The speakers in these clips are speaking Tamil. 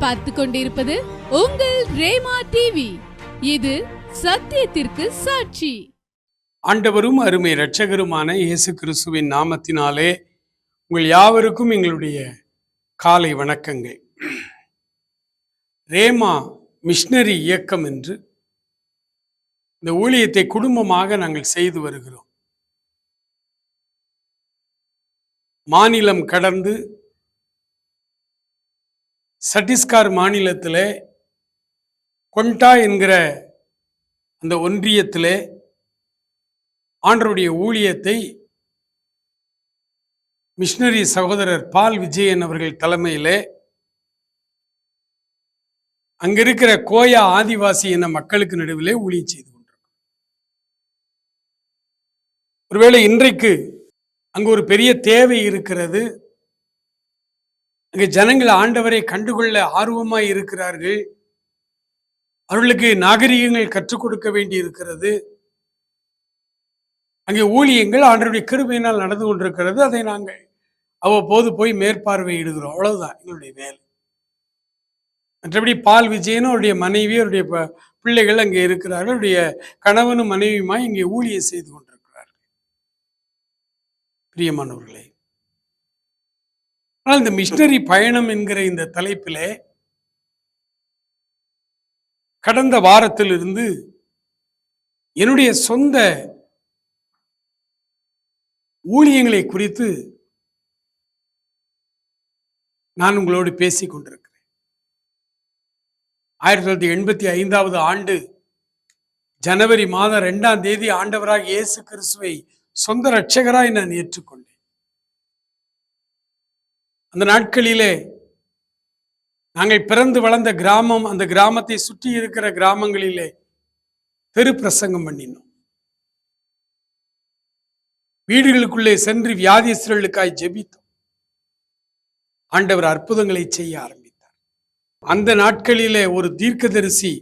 நீங்கள் பார்த்து கொண்டிருப்பது உங்கள் ரேமா டிவி. இது சத்தியத்திற்கு சாட்சி. ஆண்டவரும் அருமை இரட்சகருமான இயேசு கிறிஸ்துவின் நாமத்தினாலே உங்கள் யாவருக்கும் எங்களுடைய காலை வணக்கங்கள். ரேமா மிஷனரி இயக்கம் என்று இந்த ஊழியத்தை குடும்பமாக நாங்கள் செய்து வருகிறோம். மாநிலம் கடந்து சத்தீஸ்கர் மாநிலத்திலே கொண்டா என்கிற அந்த ஒன்றியத்திலே ஆண்டவருடைய ஊழியத்தை மிஷனரி சகோதரர் பால் விஜயன் அவர்கள் தலைமையிலே அங்கிருக்கிற கோயா ஆதிவாசி என மக்களுக்கு நடுவிலே ஊழியம் செய்து கொண்டிருக்கிறோம். ஒருவேளை இன்றைக்கு அங்கு ஒரு பெரிய தேவை இருக்கிறது. அங்கு ஜனங்கள் ஆண்டவரை கண்டுகொள்ள ஆர்வமாய் இருக்கிறார்கள். அவர்களுக்கு நாகரிகங்கள் கற்றுக் கொடுக்க வேண்டி இருக்கிறது. அங்கே ஊழியங்கள் ஆண்டவருடைய கிருபையினால் நடந்து கொண்டிருக்கிறது. அதை நாங்கள் அவ்வப்போது போய் மேற்பார்வையிடுகிறோம். அவ்வளவுதான் எங்களுடைய வேலை. மற்றபடி பால் விஜயனும் அவருடைய மனைவி, அவருடைய பிள்ளைகள் அங்கே இருக்கிறார்கள். அவருடைய கணவனும் மனைவியுமாய் இங்கே ஊழியம் செய்து கொண்டிருக்கிறார்கள். பிரியமானவர்களே, ஆனால் இந்த மிஷனரி பயணம் என்கிற இந்த தலைப்பிலே கடந்த வாரத்திலிருந்து என்னுடைய சொந்த ஊழியங்களை குறித்து நான் உங்களோடு பேசிக் கொண்டிருக்கிறேன். 1985 ஆண்டு ஜனவரி மாதம் 2ஆம் தேதி ஆண்டவராக இயேசு கிறிஸ்துவை சொந்த இரட்சகராய் நான் ஏற்றுக்கொண்டேன். அந்த நாட்களிலே நாங்கள் பிறந்து வளர்ந்த கிராமம், அந்த கிராமத்தை சுற்றி இருக்கிற கிராமங்களிலே தெரு பிரசங்கம் பண்ணினோம். வீடுகளுக்குள்ளே சென்று வியாதிஸ்தர்களுக்காய் ஜெபித்தோம். ஆண்டவர் அற்புதங்களை செய்ய ஆரம்பித்தார். அந்த நாட்களிலே ஒரு தீர்க்கதரிசி,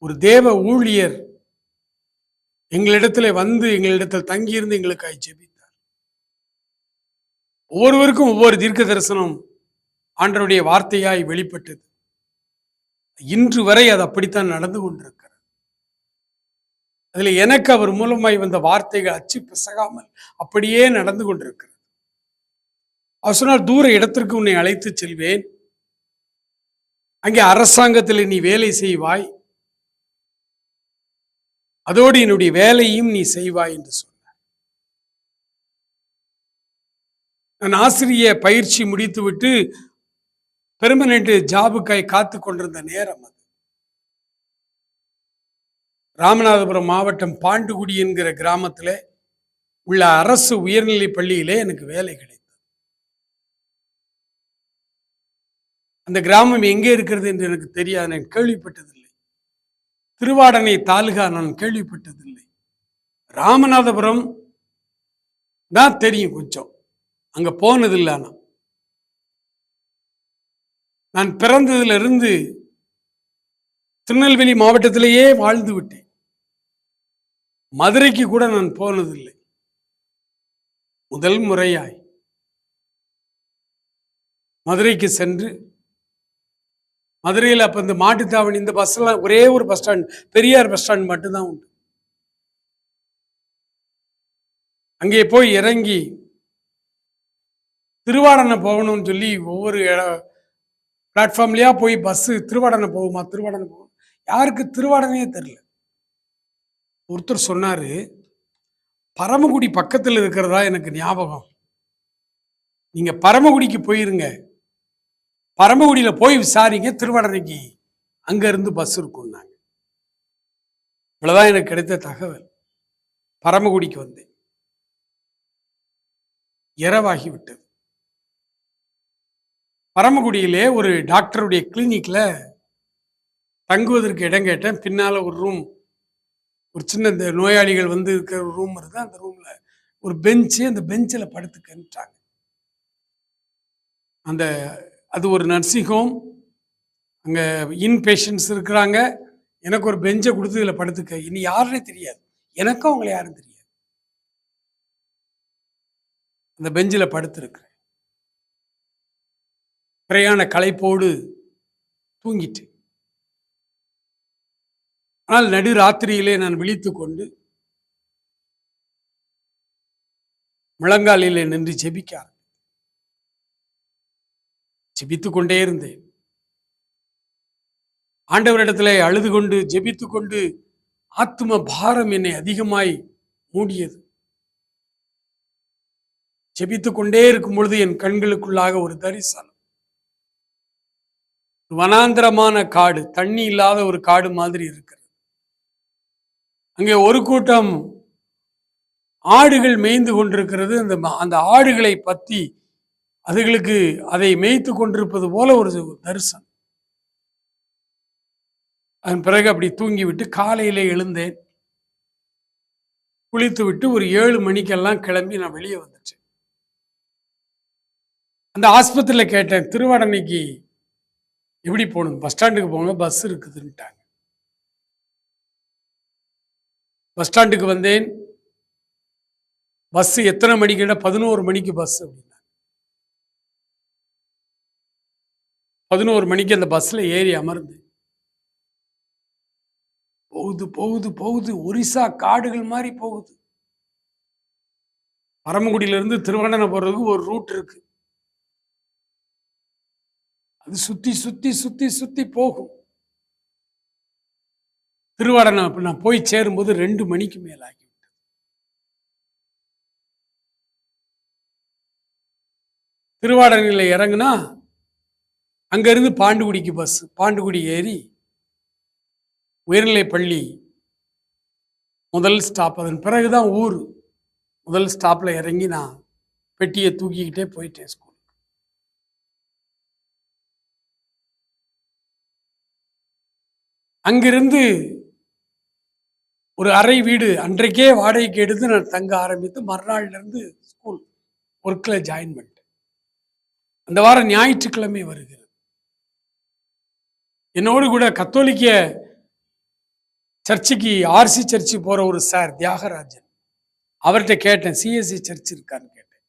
ஒரு தேவ ஊழியர் எங்களிடத்துல வந்து எங்களிடத்தில் தங்கியிருந்து எங்களுக்காய் ஜெபித்தார். ஒவ்வொருவருக்கும் ஒவ்வொரு தீர்க்க தரிசனம் ஆண்டவருடைய வார்த்தையாய் வெளிப்பட்டது. இன்று வரை அது அப்படித்தான் நடந்து கொண்டிருக்கிறது. அதுல எனக்கு அவர் மூலமாய் வந்த வார்த்தைகள் அச்சு பிசகாமல் அப்படியே நடந்து கொண்டிருக்கிறது. அவர் சொன்னால், தூர இடத்திற்கு உன்னை அழைத்து செல்வேன், அங்கே அரசாங்கத்தில் நீ வேலை செய்வாய், அதோடு என்னுடைய வேலையும் நீ செய்வாய் என்று சொன்னார். நான் ஆசிரிய பயிற்சி முடித்துவிட்டு பெர்மனன்ட் ஜாபுக்காய் காத்து கொண்டிருந்த நேரம் அது. ராமநாதபுரம் மாவட்டம் பாண்டுகுடி என்கிற கிராமத்தில் உள்ள அரசு உயர்நிலை பள்ளியிலே எனக்கு வேலை கிடைத்தது. அந்த கிராமம் எங்கே இருக்கிறது என்று எனக்கு தெரியாது, நான் கேள்விப்பட்டதில்லை. திருவாடனை தாலுகா நான் கேள்விப்பட்டதில்லை. ராமநாதபுரம் தான் தெரியும், கொஞ்சம் அங்க போனதில்லை. நான் பிறந்ததிலிருந்து திருநெல்வேலி மாவட்டத்திலேயே வாழ்ந்து விட்டேன். மதுரைக்கு கூட நான் போனதில்லை. முதல் முறையாய் மதுரைக்கு சென்று, மதுரையில் அப்ப இந்த மாட்டுத்தாவணி, இந்த பஸ் எல்லாம் ஒரே ஒரு bus stand, Periyar bus stand மட்டும்தான் உண்டு. அங்கே போய் இறங்கி திருவாடனை போகணும்னு சொல்லி ஒவ்வொரு பிளாட்ஃபார்ம்லயா போய் பஸ்ஸு திருவாடனை போகுமா, திருவாடனை போகும், யாருக்கு திருவாடனையே தெரியல. ஒருத்தர் சொன்னாரு, பரமக்குடி பக்கத்தில் இருக்கிறதா எனக்கு ஞாபகம், நீங்க பரமக்குடிக்கு போயிருங்க, பரமக்குடியில போய் விசாரிங்க, திருவாடனைக்கு அங்க இருந்து பஸ் இருக்கும்னாங்க. இவ்வளவுதான் எனக்கு கிடைத்த தகவல். பரமக்குடிக்கு வந்தேன். இரவாகி விட்டது. பரமக்குடியிலே ஒரு டாக்டருடைய கிளினிக்ல தங்குவதற்கு இடம் கேட்டேன். பின்னால ஒரு ரூம், ஒரு சின்ன இந்த நோயாளிகள் வந்து இருக்கிற ஒரு ரூம் இருந்தா, அந்த ரூம்ல ஒரு பெஞ்சு, அந்த பெஞ்சில் படுத்துக்கிட்டாங்க. அது ஒரு நர்சிங் ஹோம், அங்க இன் பேஷண்ட்ஸ் இருக்கிறாங்க. எனக்கு ஒரு பெஞ்சை கொடுத்து இதில் படுத்துக்க. இனி யாருன்னே தெரியாது, எனக்கும் அவங்களை யாரும் தெரியாது. அந்த பெஞ்சில் படுத்திருக்கிறேன். பிரயாண களைப்போடு தூங்கிட்டு. ஆனால் நடு ராத்திரியிலே நான் விழித்துக் கொண்டு முழங்காலிலே நின்று ஜெபித்துக் கொண்டே இருந்தேன். ஆண்டவரிடத்திலே அழுது கொண்டு ஜெபித்துக் கொண்டு ஆத்தும பாரம் என்னை அதிகமாய் மூடியது. ஜெபித்துக் கொண்டே இருக்கும் பொழுது என் கண்களுக்குள்ளாக ஒரு தரிசனம். வனாந்திரமான காடு, தண்ணி இல்லாத ஒரு காடு மாதிரி இருக்கிறது. அங்கே ஒரு கூட்டம் ஆடுகள் மேய்ந்து கொண்டிருக்கிறது. அந்த ஆடுகளை பற்றி அதுகளுக்கு அதை மேய்த்து கொண்டிருப்பது போல ஒரு தரிசனம். அதன் பிறகு அப்படி தூங்கிவிட்டு காலையிலே எழுந்தேன். குளித்து விட்டு ஒரு 7 மணிக்கெல்லாம் கிளம்பி நான் வெளியே வந்துட்டேன். அந்த ஆஸ்பத்திரியில் கேட்டேன், திருவாடனைக்கு எப்படி போகணும்? பஸ் ஸ்டாண்டுக்கு போங்க, பஸ் இருக்குதுன்ட்டாங்க. பஸ் ஸ்டாண்டுக்கு வந்தேன். பஸ் எத்தனை மணிக்கு? 11 மணிக்கு பஸ் அப்படின்னா. 11 மணிக்கு அந்த பஸ்ல ஏறி அமர்ந்து போகுது போகுது போகுது. ஒரிசா காடுகள் மாதிரி போகுது. பரமக்குடியிலிருந்து திருவண்ணாமலை போறதுக்கு ஒரு ரூட் இருக்கு. அது சுத்தி சுத்தி சுத்தி சுத்தி போகும். திருவாடனை நான் போய் சேரும்போது 2 மணிக்கு மேல ஆகிவிட்டது. திருவாடனையில் இறங்குனா அங்கிருந்து பாண்டுகுடிக்கு பஸ். பாண்டுகுடி ஏறி உயர்நிலை பள்ளி முதல் ஸ்டாப். அதன் பிறகுதான் ஊர். முதல் ஸ்டாப்ல இறங்கி நான் பெட்டியை தூக்கிக்கிட்டே போயிட்டேன் ஸ்கூல். அங்கிருந்து ஒரு அறை வீடு அன்றைக்கே வாடகைக்கு எடுத்து நான் தங்க ஆரம்பித்து மறுநாள்ல இருந்து ஸ்கூல் ஒர்க்ல ஜாயின் பண்ணிட்டேன். அந்த வாரம் ஞாயிற்றுக்கிழமை வருகிறது. என்னோடு கூட கத்தோலிக்க சர்ச்சுக்கு ஆர்சி சர்ச்சு போற ஒரு சார் தியாகராஜன், அவர்கிட்ட கேட்டேன், சிஎஸ்சி சர்ச் இருக்கான்னு கேட்டேன்.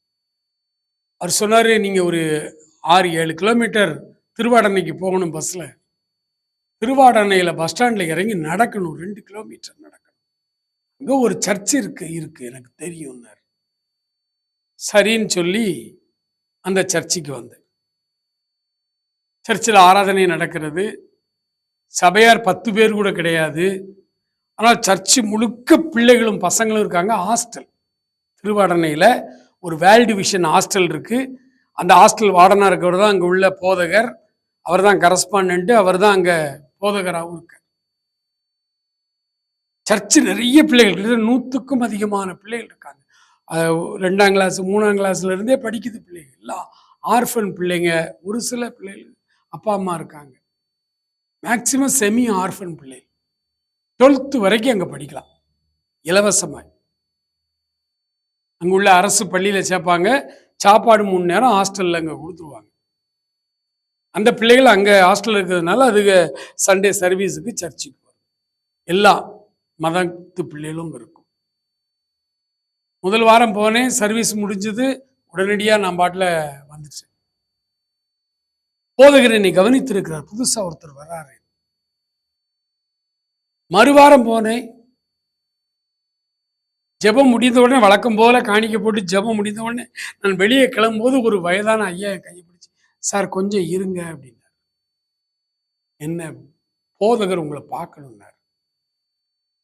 அவர் சொன்னாரு, நீங்க ஒரு 6-7 கிலோமீட்டர் திருவாடனைக்கு போகணும் பஸ்ல. திருவாடனையில பஸ் ஸ்டாண்ட்ல இறங்கி நடக்கணும், 2 கிலோமீட்டர் நடக்கணும். அங்க ஒரு சர்ச் இருக்கு எனக்கு தெரியும். சரின்னு சொல்லி அந்த சர்ச்சுக்கு வந்தேன். சர்ச்சில் ஆராதனை நடக்கிறது. சபையார் 10 பேர் கூட கிடையாது. ஆனால் சர்ச்சு முழுக்க பிள்ளைகளும் பசங்களும் இருக்காங்க. ஹாஸ்டல் திருவாடனையில் ஒரு வேல்டு விஷன் ஹாஸ்டல் இருக்கு. அந்த ஹாஸ்டல் வார்டனா இருக்கிறவர் தான் அங்கே உள்ள போதகர். அவர் தான் கரஸ்பாண்டன்ட். அவர் தான் அங்கே போதகராகவும் இருக்கு. சர்ச்சு நிறைய பிள்ளைகள், 100க்கும் அதிகமான பிள்ளைகள் இருக்காங்க. 2ஆம் கிளாஸ் 3ஆம் கிளாஸ்ல இருந்தே படிக்குது பிள்ளைகள். எல்லாம் ஆர்ஃபன் பிள்ளைங்க. ஒரு சில பிள்ளைகள் அப்பா அம்மா இருக்காங்க. மேக்சிமம் செமி ஆர்ஃபன் பிள்ளைகள். 12th வரைக்கும் அங்கே படிக்கலாம் இலவசமாக. அங்கே உள்ள அரசு பள்ளியில் சேர்ப்பாங்க. சாப்பாடு 3 நேரம் ஹாஸ்டலில் அங்கே கொடுத்துருவாங்க. அந்த பிள்ளைகள் அங்கே ஹாஸ்டல் இருக்கிறதுனால அதுக்கு சண்டே சர்வீஸுக்கு சர்ச்சுக்கு வரும். எல்லா மதத்து பிள்ளைகளும் இருக்கும். முதல் வாரம் போனேன், சர்வீஸ் முடிஞ்சது. உடனடியாக நான் பாட்டில் வந்துச்சு. போதகர் என்னை கவனித்திருக்கிறார். புதுசாக ஒருத்தர் வர்றாரு. மறுவாரம் போனேன். ஜெபம் முடிந்த உடனே வழக்கம் போல காணிக்க போட்டு ஜெபம் முடிந்த உடனே நான் வெளியே கிளம்பும்போது ஒரு வயதான ஐயா என் கையை பிடிச்சி, சார் கொஞ்சம் இருங்க அப்படின்னார். என்ன? போதகர் உங்களை பார்க்கணும்னார்.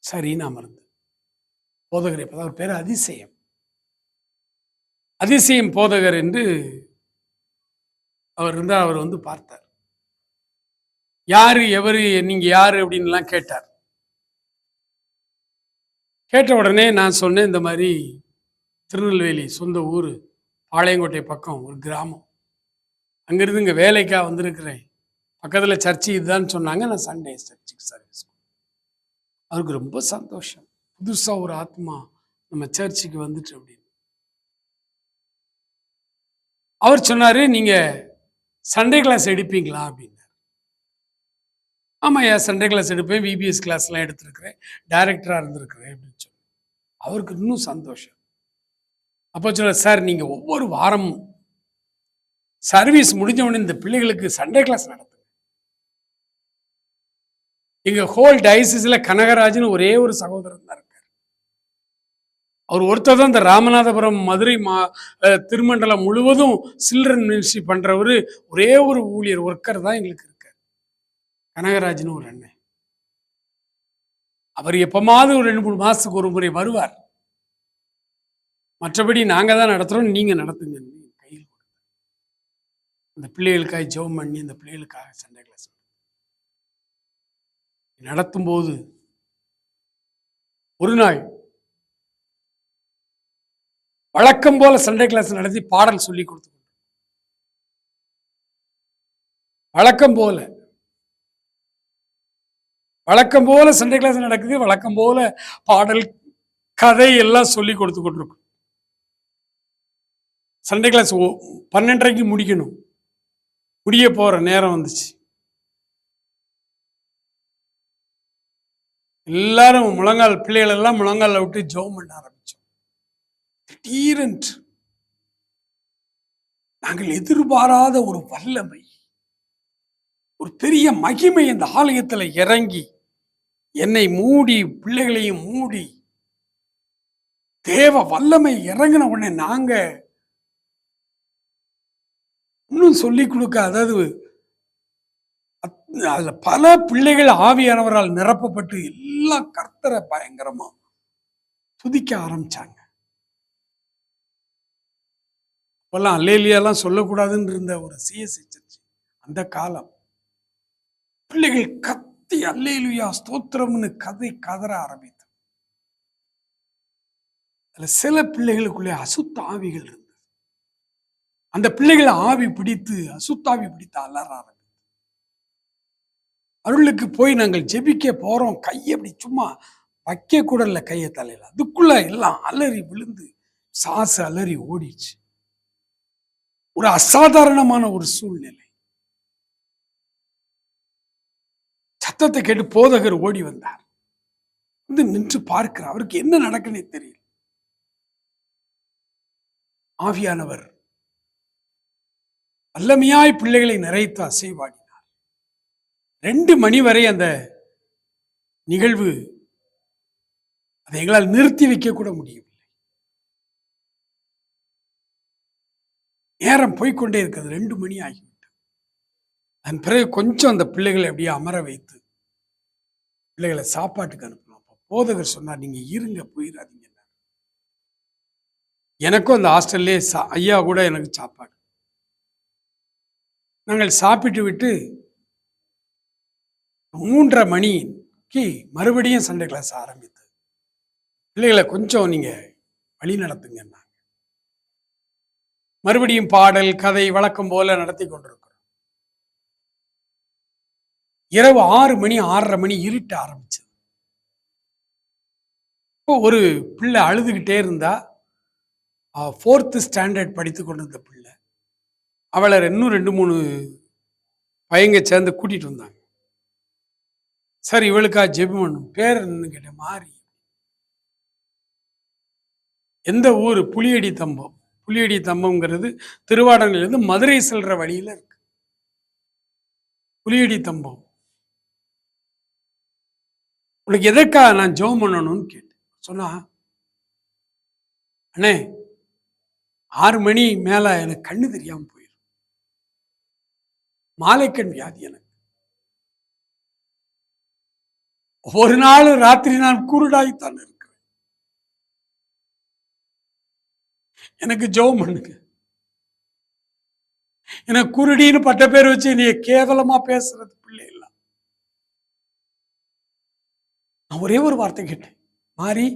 சரின்னு அமர்ந்து. போதகர் இப்பதான் ஒரு பேர் அதிசயம். அதிசயம் போதகர் என்று அவர் இருந்தார். அவர் வந்து பார்த்தார். யாரு எவரு, நீங்க யாரு அப்படின்லாம் கேட்டார். கேட்ட உடனே நான் சொன்னேன், இந்த மாதிரி திருநெல்வேலி சொந்த ஊர், பாளையங்கோட்டை பக்கம் ஒரு கிராமம், அங்கிருந்து இங்கே வேலைக்காக வந்திருக்கிறேன், பக்கத்தில் சர்ச்சு இதுதான் சொன்னாங்க. நான் சண்டே சர்ச்சுக்கு சர்வீஸ். அவருக்கு ரொம்ப சந்தோஷம். புதுசாக ஒரு ஆத்மா நம்ம சர்ச்சுக்கு வந்துட்டு அப்படின்னு. அவர் சொன்னாரு, நீங்க சண்டே கிளாஸ் எடுப்பீங்களா அப்படின்னாரு. ஆமாம், சண்டே கிளாஸ் எடுப்பேன், விபிஎஸ் கிளாஸ்லாம் எடுத்திருக்கிறேன், டைரக்டராக இருந்திருக்கிறேன் அப்படின்னு சொல்லி. அவருக்கு இன்னும் சந்தோஷம். அப்போ சொல்ல, சார் நீங்கள் ஒவ்வொரு வாரமும் சர்வீஸ் முடிஞ்ச உடனே இந்த பிள்ளைகளுக்கு சண்டே கிளாஸ் நடத்துங்க. எங்க ஹோல் டயசிஸ்ல கனகராஜ்னு ஒரே ஒரு சகோதரன் தான் இருக்கார். அவர் ஒருத்தர் தான் இந்த ராமநாதபுரம் மதுரை திருமண்டலம் முழுவதும் சில்ட்ரன் மினிஸ்ட்ரி பண்றவரு ஒரே ஒரு ஊழியர் ஒர்க்கர் தான் எங்களுக்கு இருக்கார். கனகராஜ்னு ஒரு அண்ணன். அவர் எப்பமாவது ஒரு 2-3 மாசத்துக்கு ஒரு முறை வருவார். மற்றபடி நாங்க தான் நடத்துறோம், நீங்க நடத்துங்க. கையில் அந்த பிள்ளைகளுக்காக ஜெபம் பண்ணி அந்த பிள்ளைகளுக்காக சண்டே கிளாஸ் நடத்தும் போது ஒரு நாள் வழக்கம் போல சண்டே கிளாஸ் நடத்தி பாடல் சொல்லி கொடுத்து வழக்கம் போல சண்டே கிளாஸ் நடக்குது. வழக்கம் போல பாடல் கதை எல்லாம் சொல்லி கொடுத்து கொண்டிருக்கும். சண்டே கிளாஸ் 12:30 முடிக்கணும். முடிய போற நேரம் வந்துச்சு. எல்லாரும் முழங்கால், பிள்ளைகள் எல்லாம் முழங்கால விட்டு ஜெபம் பண்ண ஆரம்பிச்சோம். திடீரென்று நாங்கள் எதிர்பாராத ஒரு வல்லமை, ஒரு பெரிய மகிமை அந்த ஆலயத்துல இறங்கி என்னை மூடி பிள்ளைகளையும் மூடி தேவ வல்லமை இறங்கின உடனே நாங்க இன்னும் சொல்லிக் கொடுக்க, அதாவது அதுல பல பிள்ளைகள் ஆவியானவரால் நிரப்பப்பட்டு எல்லாம் கர்த்தரை பயங்கரமா துதிக்க ஆரம்பிச்சாங்க. அப்பெல்லாம் அல்லேலியாலாம் சொல்லக்கூடாதுன்னு இருந்த ஒரு சிஎஸ்ஐ சர்ச் அந்த காலம். பிள்ளைகள் கத்தி அல்லேலுயா ஸ்தோத்திரம்னு கதற ஆரம்பித்து, அதுல சில பிள்ளைகளுக்குள்ளே அசுத்த ஆவிகள் இருந்தது. அந்த பிள்ளைகளை ஆவி பிடித்து அசுத்தாவி பிடித்து அலற ஆரம்பித்து, அருளுக்கு போய் நாங்கள் ஜெபிக்க போறோம். கையை அப்படி சும்மா வைக்க கூட இல்லை, கையை தலையில. அதுக்குள்ள எல்லாம் அலறி விழுந்து சாசு அலறி ஓடிச்சு. ஒரு அசாதாரணமான ஒரு சூழ்நிலை. சத்தத்தை கேட்டு போதகர் ஓடி வந்தார். வந்து நின்று பார்க்கிறார். அவருக்கு என்ன நடக்குன்னே தெரியல. ஆவியானவர் வல்லமையாய் பிள்ளைகளை நிறைத்து அசைவாடினார். 2 மணி வரை அந்த நிகழ்வு, அதை எங்களால் நிறுத்தி வைக்க கூட முடியவில்லை. நேரம் போய்கொண்டே இருக்கிறது. 2 மணி ஆகிவிட்டது. அதன் பிறகு கொஞ்சம் அந்த பிள்ளைகளை அப்படியே அமர வைத்து பிள்ளைகளை சாப்பாட்டுக்கு அனுப்பணும். போதகர் சொன்னார், நீங்க இருங்க, போயிடாதீங்க. எனக்கும் அந்த ஹாஸ்டல்லே ஐயா கூட எனக்கு சாப்பாடு. நாங்கள் சாப்பிட்டு விட்டு 3:30 மணிக்கு மறுபடியும் சண்டே கிளாஸ் ஆரம்பித்து, பிள்ளைகளை கொஞ்சம் நீங்க வழி நடத்துங்க. மறுபடியும் பாடல் கதை வழக்கம் போல நடத்தி கொண்டிருக்கிறோம். இரவு 6 மணி 6:30 மணி இருட்ட ஆரம்பிச்சது. இப்போ ஒரு பிள்ளை அழுதுகிட்டே இருந்தா, 4th ஸ்டாண்டர்ட் படித்து கொண்டிருந்த பிள்ளை. அவளை இன்னும் 2-3 பையங்க சேர்ந்து கூட்டிட்டு வந்தாங்க. சரி, இவளுக்கா ஜெபம் பண்ணும். பேர் என்னன்னு கேட்டேன். மாறி. எந்த ஊர்? புலியடி தம்பம். புலியடி தம்பம்ங்கிறது திருவாடனையிலிருந்து மதுரை செல்ற வழியில இருக்கு. புலியடி தம்பம். உனக்கு எதற்காக நான் ஜெபம் பண்ணணும்னு கேட்டேன். சொன்னா, அண்ணே 6 மணி மேல எனக்கு கண்ணு தெரியாம போயிடும். மாலைக்கண் வியாதி எனக்கு. ஒரு நாள் ராத்திரி நான் குருடாய்த்தான் இருக்கிறேன். எனக்கு ஜெபம் பண்ணுங்க. எனக்கு குருடின்னு பட்ட பேர் வச்சு நீ கேவலமா பேசுறது பிள்ளை இல்ல. நான் ஒரே ஒரு வார்த்தை கேட்டேன். மாறி,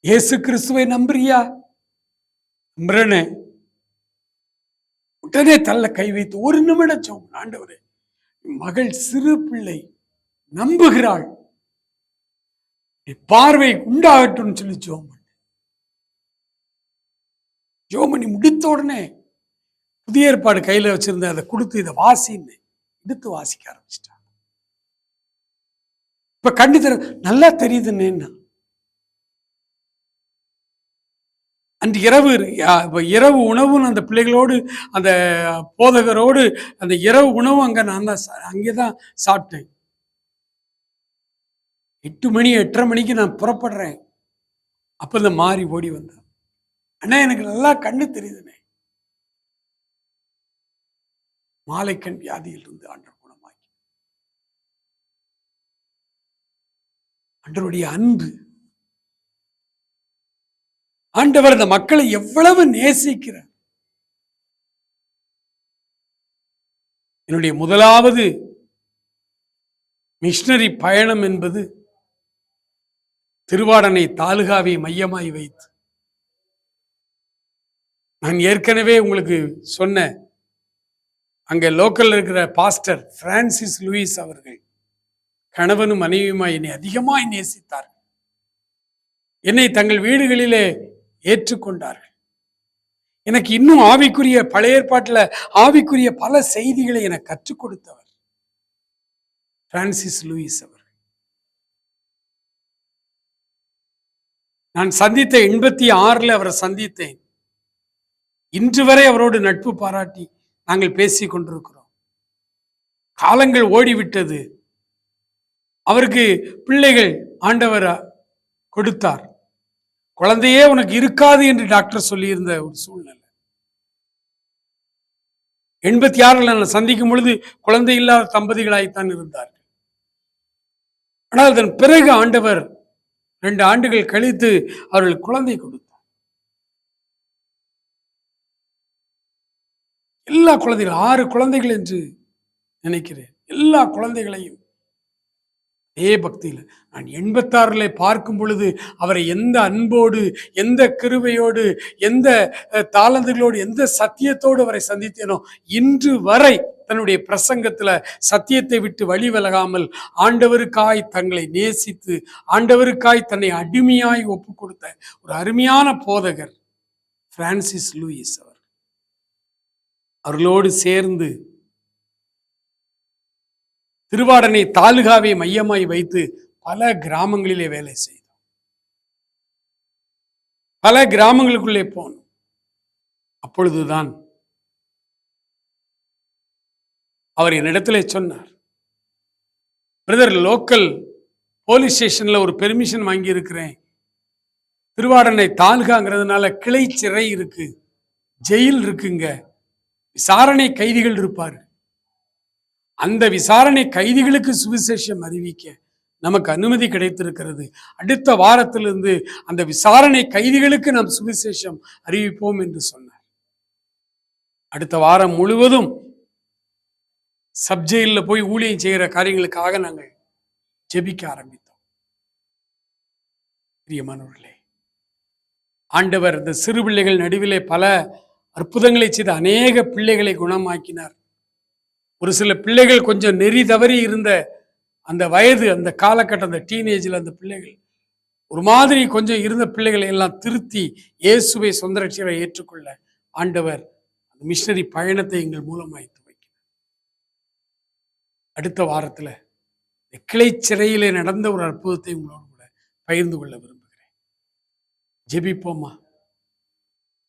இயேசு கிறிஸ்துவை நம்புறியா? நம்புறேனே. உடனே தள்ள கை வைத்து 1 நிமிடம் ஜெபம். ஆண்டவரே, மகள் சிறு பிள்ளை நம்புகிறாள், பார்வை உண்டாகட்டும் சொல்லி ஜெபம் பண்ண. ஜெபம் பண்ணி முடித்த உடனே புதிய ஏற்பாடு கையில வச்சிருந்த அதை கொடுத்து, இதை வாசின்னு எடுத்து வாசிக்க ஆரம்பிச்சிட்டான். இப்ப கண்டு நல்லா தெரியுதுன்னு. அன்று இரவு உணவும் அந்த பிள்ளைகளோடு, அந்த போதகரோடு அந்த இரவு உணவு நான் தான் அங்கேதான் சாப்பிட்டேன். 8 மணி 8:30 மணிக்கு நான் புறப்படுறேன். அப்ப இந்த மாறி ஓடி வந்தான். அண்ணா எனக்கு நல்லா கண்ணு தெரியுதுண்ணே. மாலைக்கண் வியாதியில் இருந்து ஆண்டவர் குணமாக்கி. ஆண்டவருடைய அன்பு, ஆண்டவர் அந்த மக்களை எவ்வளவு நேசிக்கிறார். என்னுடைய முதலாவது மிஷனரி பயணம் என்பது திருவாடனை தாலுகாவை மையமாய் வைத்து, நான் ஏற்கனவே உங்களுக்கு சொன்ன அங்க லோக்கல் இருக்கிற பாஸ்டர் பிரான்சிஸ் லூயிஸ் அவர்கள் கணவனும் மனைவியுமாய் என்னை அதிகமாய் நேசித்தார்கள். என்னை தங்கள் வீடுகளிலே ஏற்றுக்கொண்டார்கள். எனக்கு இன்னும் ஆவிக்குரிய பழைய ஏற்பாட்டில் ஆவிக்குரிய பல செய்திகளை எனக்கு கற்றுக் கொடுத்தவர் பிரான்சிஸ் லூயிஸ் அவர்கள். நான் சந்தித்த 86 அவரை சந்தித்தேன். இன்று வரை அவரோடு நட்பு பாராட்டி நாங்கள் பேசிக் கொண்டிருக்கிறோம். காலங்கள் ஓடிவிட்டது. அவருக்கு பிள்ளைகள் ஆண்டவர் கொடுத்தார். குழந்தையே உனக்கு இருக்காது என்று டாக்டர் சொல்லியிருந்த ஒரு சூழ்நிலை. 86 நான் சந்திக்கும் பொழுது குழந்தை இல்லாத தம்பதிகளாய்த்தான் இருந்தார்கள். ஆனால் அதன் பிறகு ஆண்டவர் 2 ஆண்டுகள் கழித்து அவர்கள் குழந்தை கொடுத்தார். எல்லா குழந்தைகள் 6 குழந்தைகள் என்று நினைக்கிறேன். எல்லா குழந்தைகளையும் அதே பக்தியில் நான் 86 பார்க்கும் பொழுது அவரை எந்த அன்போடு, எந்த கிருபையோடு, எந்த தாளந்துகளோடு, எந்த சத்தியத்தோடு அவரை சந்தித்தேனோ, இன்று வரை தன்னுடைய பிரசங்கத்துல சத்தியத்தை விட்டு வழி விலகாமல் ஆண்டவருக்காய் தங்களை நேசித்து, ஆண்டவருக்காய் தன்னை அடிமையாய் ஒப்பு கொடுத்த ஒரு அருமையான போதகர் பிரான்சிஸ் லூயிஸ் அவர். அவர்களோடு சேர்ந்து திருவாடனை தாலுகாவை மையமாய் வைத்து பல கிராமங்களிலே வேலை செய்தோம். பல கிராமங்களுக்குள்ளே போனோம். அப்பொழுதுதான் அவர் என்னிடத்திலே சொன்னார், பிரதர், லோக்கல் போலீஸ் ஸ்டேஷன்ல ஒரு பெர்மிஷன் வாங்கி இருக்கிறேன். திருவாடனை தாலுகாங்கிறதுனால கிளை சிறை இருக்கு, ஜெயில் இருக்குங்க, விசாரணை கைதிகள் இருப்பார். அந்த விசாரணை கைதிகளுக்கு சுவிசேஷம் அறிவிக்க நமக்கு அனுமதி கிடைத்திருக்கிறது. அடுத்த வாரத்திலிருந்து அந்த விசாரணை கைதிகளுக்கு நாம் சுவிசேஷம் அறிவிப்போம் என்று சொன்னார். அடுத்த வாரம் முழுவதும் சப்ஜெயில போய் ஊழியம் செய்கிற காரியங்களுக்காக நாங்கள் ஜெபிக்க ஆரம்பித்தோம். பிரியமானவர்களே, ஆண்டவர் இந்த சிறு பிள்ளைகள் நடுவிலே பல அற்புதங்களை செய்து அநேக பிள்ளைகளை குணமாக்கினார். ஒரு சில பிள்ளைகள் கொஞ்சம் நெறி தவறி இருந்த அந்த வயது, அந்த காலகட்டம், அந்த டீனேஜில் அந்த பிள்ளைகள் ஒரு மாதிரி கொஞ்சம் இருந்த பிள்ளைகளை எல்லாம் திருத்தி இயேசுவை சொந்த ரட்சகரை ஏற்றுக்கொள்ள ஆண்டவர் அந்த மிஷனரி பயணத்தை எங்கள் மூலமாய் துவக்கினார். அடுத்த வாரத்துல கிளை சிறையிலே நடந்த ஒரு அற்புதத்தை உங்களோடு கூட பகிர்ந்து கொள்ள விரும்புகிறேன். ஜெபிப்போமா?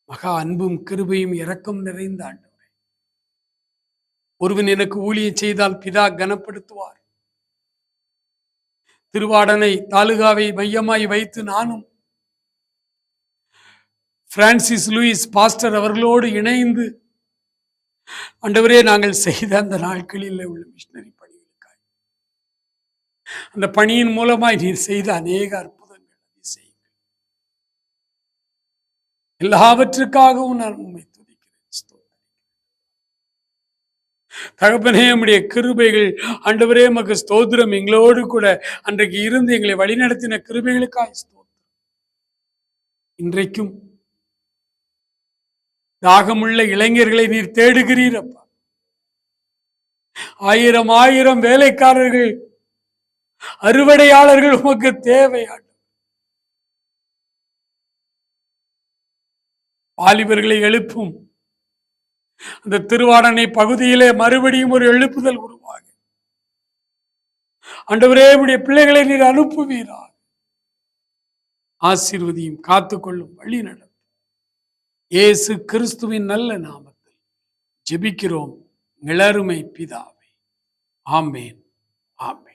மகா அன்பும் கிருபையும் இரக்கம் நிறைந்த ஆண்டவரே, ஒருவன் எனக்கு ஊழியம் செய்தால் பிதா கனப்படுத்துவார். திருவாடனை தாலுகாவை மையமாய் வைத்து நானும் பிரான்சிஸ் லூயிஸ் பாஸ்டர் அவர்களோடு இணைந்து ஆண்டவரே நாங்கள் செய்த அந்த நாட்களில் உள்ள மிஷனரி பணிகளுக்காய், அந்த பணியின் மூலமாய் நீர் செய்த அநேக அற்புதங்கள், அதிசயங்கள் எல்லாவற்றுக்காகவும் நான் உண்மை தகப்பனே, நம்முடைய கிருபைகள் ஆண்டவரே மக்கு ஸ்தோத்திரம். எங்களோடு கூட அன்றைக்கு இருந்து எங்களை வழிநடத்தின கிருபைகளுக்காக ஸ்தோத்திரம். இன்றைக்கும் தாகமுள்ள இளைஞர்களை நீர் தேடுகிறீர் அப்பா. 1000 வேலைக்காரர்கள், அறுவடையாளர்கள் உமக்கு தேவையான வாலிபர்களை எழுப்பும். அந்த திருவாடனை பகுதியிலே மறுபடியும் ஒரு எழுப்புதல் உருவாக ஆண்டவரே உம்முடைய பிள்ளைகளை நீர் அனுப்புவீராக. ஆசீர்வதியும், காத்துக்கொள்ளும், வழி நடத்தும். இயேசு கிறிஸ்துவின் நல்ல நாமத்தில் ஜெபிக்கிறோம். இளருமை பிதாவே. ஆமேன். ஆமேன்.